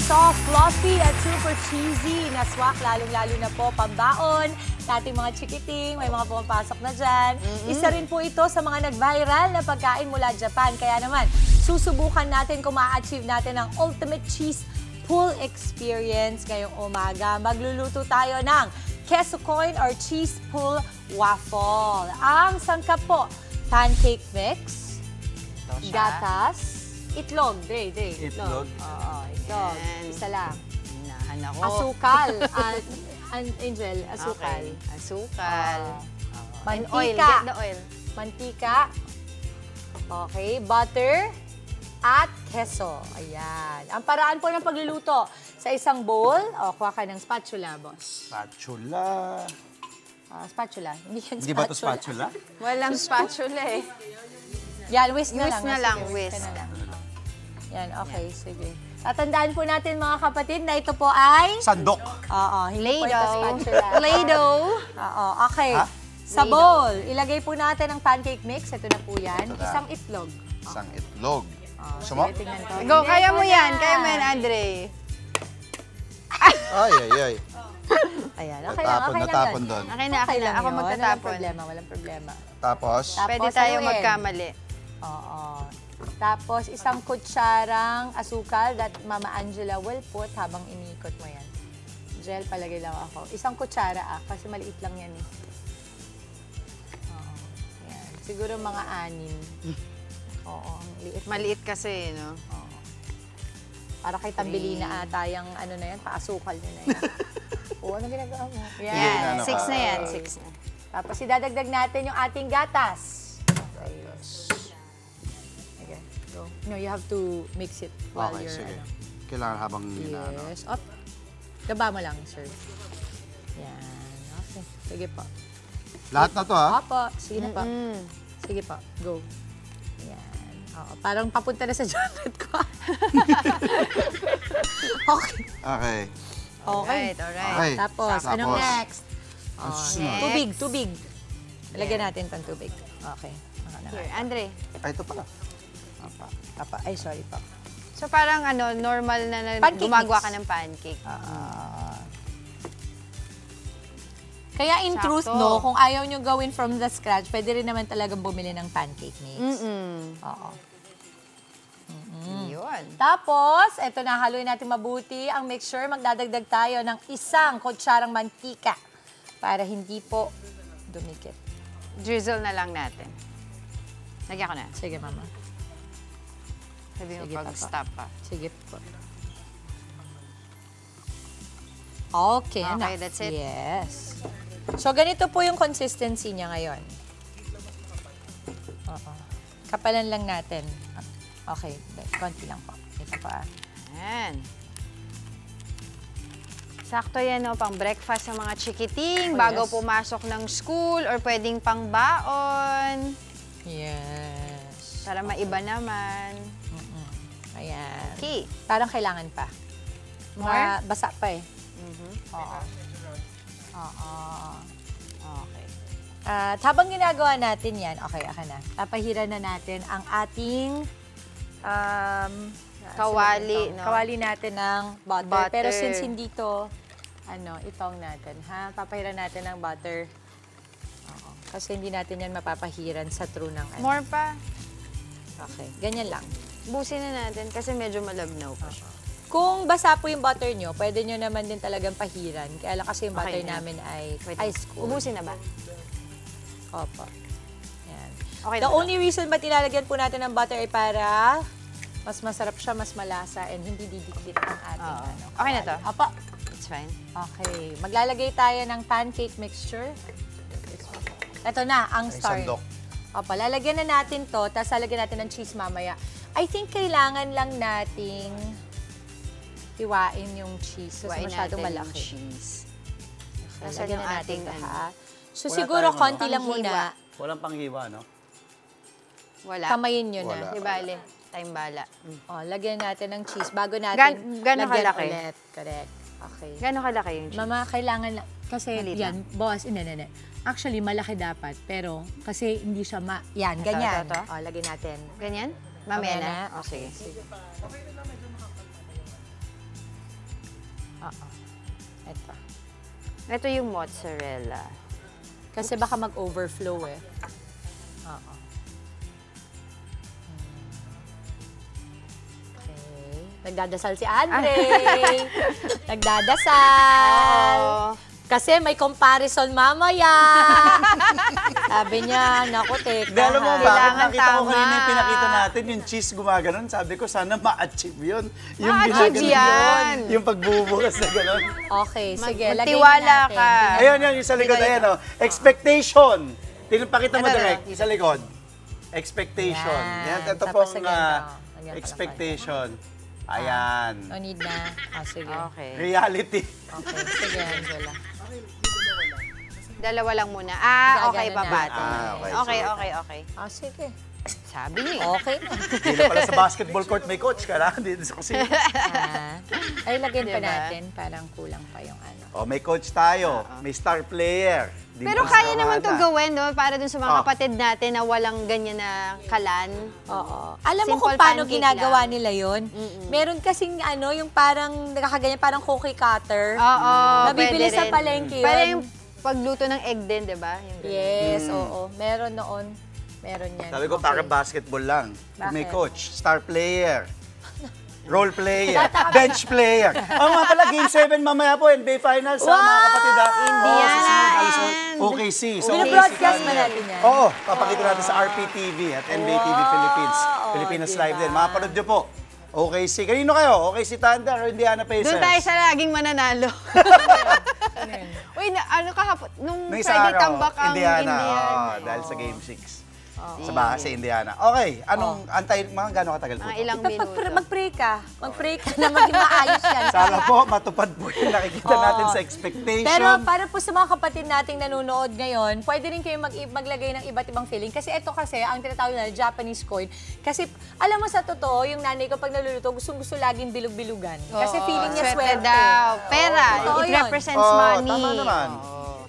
soft, fluffy at super cheesy na swak, lalong-lalo na po pambaon nating mga chikiting, may mga pumapasok na dyan. Isa rin po ito sa mga nag-viral na pagkain mula Japan. Kaya naman, susubukan natin kung ma-achieve natin ang ultimate cheese pull experience ngayong umaga. Magluluto tayo ng queso coin or cheese pull waffle. Ang sangkap po, pancake mix, gatas, itlog. Itlog. Oo, itlog. Isa lang. Hinahan ako. Asukal. Angel, asukal. Okay. Asukal. And Mantika. oil. Get the oil. Mantika. Okay. Butter. At queso. Ayan. Ang paraan po ng pagluluto sa isang bowl. O, kuha ka ng spatula, boss. Spatula. Spatula. Hindi yan Hindi ba ito spatula? Walang spatula eh. Yan, whisk na lang. Whisk na lang, Sige, whisk. ka na lang. Yan, okay. Sige. Tatandaan po natin mga kapatid na ito po ay... Sandok. Oo, hindi po ito Play-Doh. spatula. Play-Doh. Oo, okay. Ha? Sa bowl, ilagay po natin ang pancake mix. Ito na po yan. Ito na. Isang itlog. Isang itlog. Gusto mo? Sige, tingnan ko. Go, Hindi, kaya ito mo na. yan. Kaya mo yan, Andre. Ay. Ayan, okay lang, okay lang Natapon yun. doon. Akin na, Okay lang Ako yun. Walang magtatapon. problema, walang problema. Tapos, Pwede Tapos, tayo haluin. magkamali. Oo. Tapos, isang kutsarang asukal that Mama Angela will put habang iniikot mo yan. Gel, palagay lang ako. Isang kutsara kasi maliit lang yan eh. Oo. Yan. Siguro mga 6. Oo, ang liit. Maliit kasi, no? Oo. Para kay Tambili na ata yung ano na yan, paasukal nyo na yan. Oo, ano ginagawa mo? Yan, Yan, ano 6 ka? na yan, 6 na. Tapos idadagdag natin yung ating gatas. Okay, go. No, you have to mix it while okay, you're... sige. Ano. Kailangan habang inaano. Yes. Up. Gaba mo lang, sir. Yan. Okay. Sige po. Lahat na to, ha? Opo. Sige na po. Sige po. Go. Yan. Oo. Parang papunta na sa jacket ko. Okay. Okay. Okay. Alright. Okay. Tapos, anong next? Ang Oh, susunod. tubig. Lagyan natin pang tubig. Okay. Here, Andre. Ay, ito pala. Ay, sorry po. So parang ano, normal na Pancake gumagawa mix. ka ng pancake. Kaya in Sakto. truth, no, kung ayaw nyo gawin from the scratch, pwede rin naman talagang bumili ng pancake mix. Oo. Yun. Tapos, eto na, haluin natin mabuti ang mixture. Magdadagdag tayo ng isang kutsarang mantika para hindi po dumikit. Drizzle na lang natin. Lagyan ko na. Sige, mama. Sabi mo Sige, pag-stop pa. Sige po. Okay, Okay, enough. that's it. Yes. So, ganito po yung consistency niya ngayon. Oo. Kapalan lang natin. Okay, konti lang po. Ito pa. Yan. Sakto yan, no? Pang breakfast sa mga chikiting, Oh, bago yes. pumasok ng school, or pwedeng pang baon, Yes. para maiba naman. Ayan. Okay. Parang kailangan pa. More? Basa pa eh. Oo. Oo. Okay. At habang ginagawa natin yan, okay, na. Papahiran na natin ang ating Kawali, no? Kawali natin ng butter. Butter. Pero since hindi to, itong natin, ha? Papahiran natin ng butter. Oo. Kasi hindi natin yan mapapahiran sa true ng ano. More pa. Okay, ganyan lang. Busin na natin kasi medyo malabnaw pa siya. Kung basa po yung butter nyo, pwede nyo naman din talagang pahiran. Kaya lang kasi yung butter Okay na. namin ay Pwede. ice cold. Ubusin na ba? Opo. Yan. Okay The na ba? only reason ba't ilalagyan po natin ng butter ay para mas masarap siya, mas malasa, and hindi didikit ang ating Oo. ano. Okay na to? Opo. It's fine. Okay. Maglalagay tayo ng pancake mixture. Ito na, ang Ay, star. sandok. Opo, lalagyan na natin to, tapos lalagyan natin ng cheese mamaya. I think kailangan lang nating hiwain yung cheese. Kasi Hiwain masyadong natin yung malaki. cheese. Okay, Nasaan lagyan yung na natin ating ito, ano? ha? So Wala siguro tayong konti lang Panghiwa. muna. Walang panghiwa, no? Wala. Kamayin nyo na. Wala. Di bale. Time bala. Oh, lagyan natin ng cheese bago natin Gano'n lagyan kalaki? ulit. Correct. Okay. Gano'ng kalaki yung cheese? Mama, kailangan lang. Kasi Maliit yan, boss, hindi. Actually, malaki dapat. Pero, kasi hindi siya yan, Ito, ganyan. ito. Oh, lagyan natin. Ganyan? Mamaya na? Okay. O, sige. Ito. Ito yung mozzarella. Kasi baka mag-overflow eh. Oo. Okay. Nagdadasal si Andre. Nagdadasal. Oo. Kasi may comparison mamaya. Sabi niya, naku, teka. Hindi, alam mo, bakit Kailangan nakita ko tama. kanina yung pinakita natin, yung cheese gumaganon, sabi ko, sana ma-achieve yun. Yung Ma-achieve ginaganon yan. yun, yung pagbubukas na gano'n. Okay, sige. Lagay na magtiwala natin. ka. Tingnan- Ayun, yan, yung sa likod, ayan, oh. Expectation. Pakita mo Ano, direct, ano? yung sa likod. Expectation. Yan. Yan, ito Tapos pong again, lagyan pa ng expectation. Ayan. No need na. Sige. Okay. Reality. Okay, sige, Angela. Dalawa lang muna. Okay, Gaganon na. babati. Okay, Okay. Sige. Sabi niyo. Okay na. Hindi na pala sa basketball court may coach, kailangan dito sa kusina. Ay, lagyan pa Diba? natin. Parang kulang pa yung ano. Oh, may coach tayo, may star player. Pero kaya naman to go. gawin, no? Para dun sa mga Oh. kapatid natin na walang ganyan na kalan. Oo. Alam mo Simple kung paano pancake ginagawa lang. nila yon? Meron kasing ano, yung parang nakaganyan, parang cookie cutter. Oo, Nabibili pwede sa rin. palengke Para yun. yung pagluto ng egg din, di ba? Yung ganun. Yes, oo. Meron noon. Meron yan. Sabi ko, Okay. para basketball lang. May Bakit? coach, star player, role player, bench player. Nga pala, Game 7 mamaya po, NBA Finals, Wow! mga kapatid. Indiana and OKC. So, Bino-broadcast ba natin yan? Oo, papakita natin sa RPTV at NBA TV Philippines. Pilipinas diba? Live din. Mapanood nyo po. OKC. Kanino kayo? OKC Thunder o Indiana Pacers? Doon tayo sa laging mananalo. Uy, ano kahapon? Nung Nung Friday araw, tambak ang Indiana. Indiana. Oo, dahil sa Game 6. Sa bahay sa Indiana. Okay, anong antay, mga gano'ng katagal po? Mga to? ilang Kapag minuto. mag-pray ka. Mag-pray ka na maging maayos yan. Sana po, matupad po yung nakikita natin sa expectation. Pero para po sa mga kapatid nating nanonood ngayon, pwede rin kayo maglagay ng iba't ibang feeling. Kasi ito kasi, ang tinatawag na Japanese coin. Kasi alam mo sa totoo, yung nanay ko pag naluluto, gustong-gusto laging bilog-bilugan. Kasi Oo, feeling niya swerte. daw. Pera. Totoo It yun. represents Oo, money. tama naman.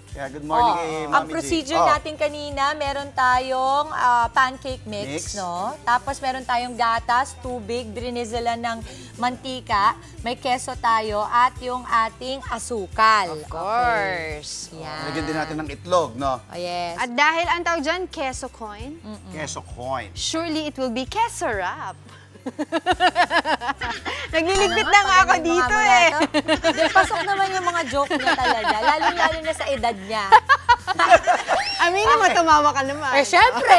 Kaya good morning kay Mami Ang G. procedure Oh. natin kanina, meron tayong pancake mix, Mix. no? Tapos meron tayong gatas, tubig, drinizelan ng mantika, may keso tayo, at yung ating asukal. Of course. Okay. Yan. Lagyan din natin ng itlog, no? Oh, yes. At dahil ang tawag dyan, queso coin, Queso coin. surely it will be queso wrap. Nagliligpit Ano na nga, nga ako pagaling mo dito nga muna eh. to. Hindi, pasok naman yung mga joke niya talaga. Lalo-lalo na sa edad niya. Aminin mo, tumawa ka naman. Eh, syempre.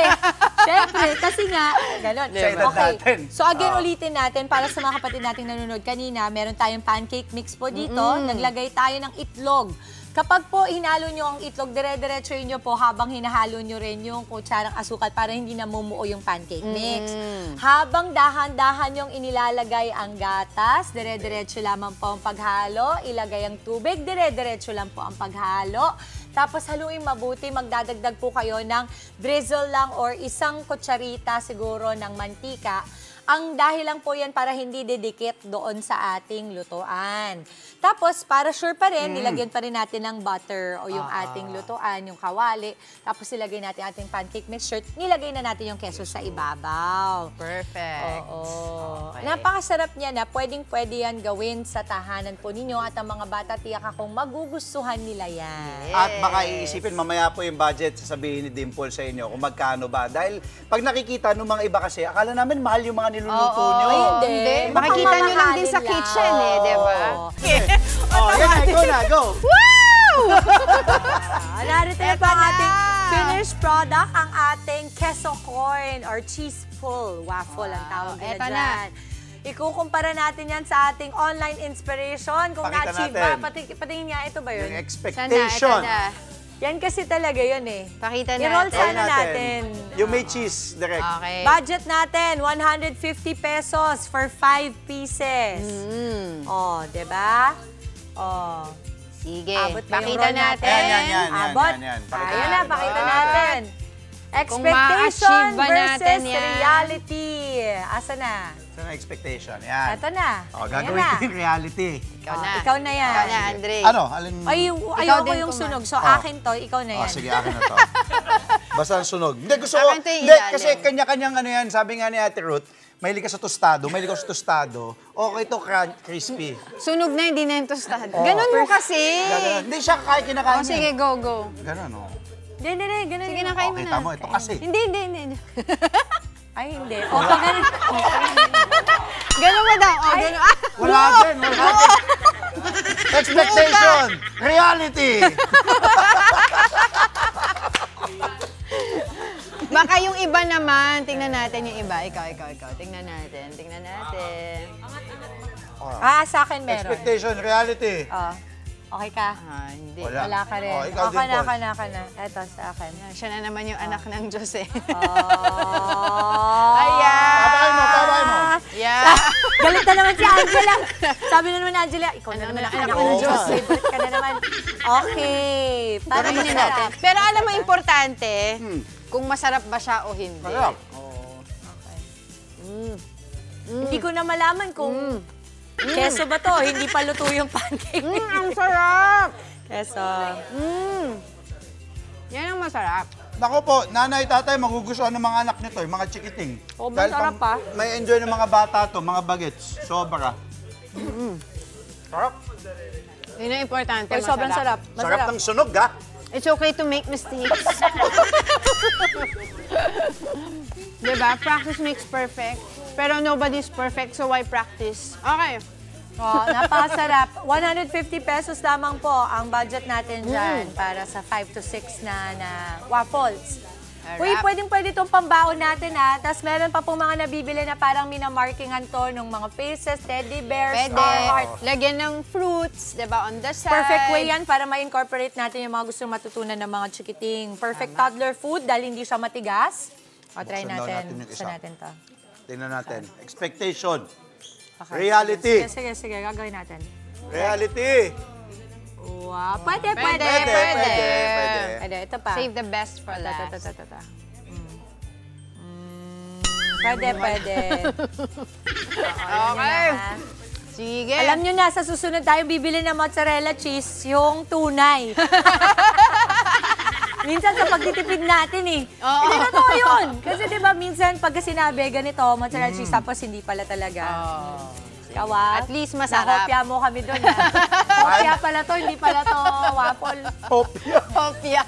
Syempre. Kasi nga, gano'n. Sa edad natin. So again, ulitin natin para sa mga kapatid nating nanonood kanina, meron tayong pancake mix po dito. Naglagay tayo ng itlog. Kapag po hinalo nyo ang itlog, dire-diretsuin nyo po habang hinahalo nyo rin yung kutsarang asukal para hindi namumuo yung pancake mix. Habang dahan-dahan yung inilalagay ang gatas, dire-diretso lamang po ang paghalo. Ilagay ang tubig, dire-diretso lang po ang paghalo. Tapos haluin mabuti, magdadagdag po kayo ng drizzle lang or isang kutsarita siguro ng mantika. Ang dahil lang po yan para hindi didikit doon sa ating lutuan. Tapos, para sure pa rin, nilagyan pa rin natin ng butter o yung ating lutuan, yung kawali. Tapos, ilagay natin ating pancake mixture. Nilagay na natin yung keso sa ibabaw. Perfect. Oo. Okay. Napakasarap niya na pwedeng-pwede yan gawin sa tahanan po ninyo at ang mga bata tiyak akong magugustuhan nila yan. At baka iisipin, mamaya po yung budget, sasabihin ni Dimple sa inyo kung magkano ba. Dahil pag nakikita ng mga iba kasi, akala namin mahal yung mga niluluto nyo. Ay, hindi. Makikita nyo lang din sa Mamahalin kitchen lang. eh, di ba? Oh, yan na, go na, go! Narito na po ang ating finished product, ang ating queso corn or cheese pull waffle ang tawag nila Eto na. dyan. Ikukumpara natin yan sa ating online inspiration. Kung Pakita na-achieve natin. ba, patingin nga, ito ba Yung yun? expectation. Sana, Yan kasi talaga yun eh. Pakita I-roll natin. sana natin. Yung may cheese, direct. Okay. Budget natin, 150 pesos for 5 pieces. Oh, 'di ba? Oh. Sige, Abot ba yung pakita roll natin. Yan. Abot. yan. Pakita Ayan na, natin. pakita Ah. natin. Kung Expectation ma-achieve ba natin versus yan? reality. Asa na? Saan ang expectation? Yan. Ito na. Oh, Ayan gagawin na. ko yung reality. Ikaw na. Ikaw na yan. Ikaw na, Andre. Ano? Alin? Ay, Ikaw ayoko din yung kumain. sunog. So, Oh. akin to, ikaw na Oh, yan. sige, akin na to. Basta ang sunog. Hindi, gusto ko. Akin to yung Hindi, ilalim. kasi kanya-kanyang ano yan. Sabi nga ni Ate Ruth, mahilig ka sa tostado, mahilig ka sa tostado. Okay to, crispy. Sunog na, hindi na yung tostado. Ganun mo kasi. Gano'n. Hindi siya kinakain O, sige, go, go. Gano'n, oh. Hindi, ganun. Sige, nakain mo Okay, na. tamo. Ito kasi. Hindi. Ay, hindi. O, pag ganun. Ganun mo daw. O, ganun. Ah, Wala din. Expectation. Reality. baka yung iba naman. Tingnan natin yung iba. Ikaw. Tingnan natin. Sa akin meron. Expectation. Reality. Okay ka? Ah, hindi. Wala. Wala ka rin. Ikaw din, Ka Paul. na. Eto, sa akin. Siya na naman yung anak ng Diyos eh. Oh. Ayan. Babay mo. Yeah. Galit na naman si Angela. Sabi na naman ni Angela, ikaw na naman ang anak ng Oo Diyos. nga. Favorite ka na naman. Okay. Para Tingnan natin. masarap. Pero alam mo, importante, kung masarap ba siya o hindi. Masarap. Hindi ko na malaman kung keso ba to, hindi pa luto yung pancake. Ang sarap! Keso. Yan ang masarap. Naku po, nanay, tatay, magugustuhan ng mga anak nito, yung mga chikiting. Oh, Dahil masarap pang- may enjoy ng mga bata to, mga bagets. Sobra. Sarap. Yun ang importante, Pero sobrang sarap. Sarap ng sunog, ha? It's okay to make mistakes. Diba? Practice makes perfect. Pero nobody's perfect, so why practice? Okay. Oh, napakasarap. 150 pesos lamang po ang budget natin dyan para sa 5 to 6 na waffles. Sarap. Uy, pwedeng-pwede itong pambaon natin ha. Tapos meron pa pong mga nabibili na parang minamarkingan to ng mga faces, teddy bears, Pwede. star heart. Lagyan ng fruits, diba, on the side. Perfect way yan para ma-incorporate natin yung mga gustong matutunan ng mga chikiting. Perfect toddler food dahil hindi siya matigas. O, try Buksan daw natin. natin yung isa. Buksan natin to. Tingnan natin. Expectation. Okay. Reality. Sige, gagawin natin. Reality. Wow. Pwede. Pwede. Pwede. Ito pa. Save the best for Ito. last. Pwede. Okay. Sige. Alam nyo na, sa susunod tayo bibili ng mozzarella cheese, yung tunay. Minsan sa pagtitipid natin eh. Oo. Hindi totoo yun. Kasi di ba minsan pag sinabi, ganito, mozzarella cheese, tapos hindi pala talaga. Kawa. At least masarap. Nakopya mo kami doon. Kopya pala to, hindi pala to waffle. Kopya.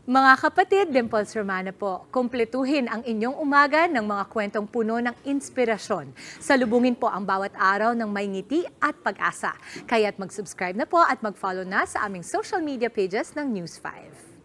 Mga kapatid, Dimples Romana po, kumpletuhin ang inyong umaga ng mga kwentong puno ng inspirasyon. Salubungin po ang bawat araw ng may ngiti at pag-asa. Kaya't mag-subscribe na po at mag-follow na sa aming social media pages ng News 5.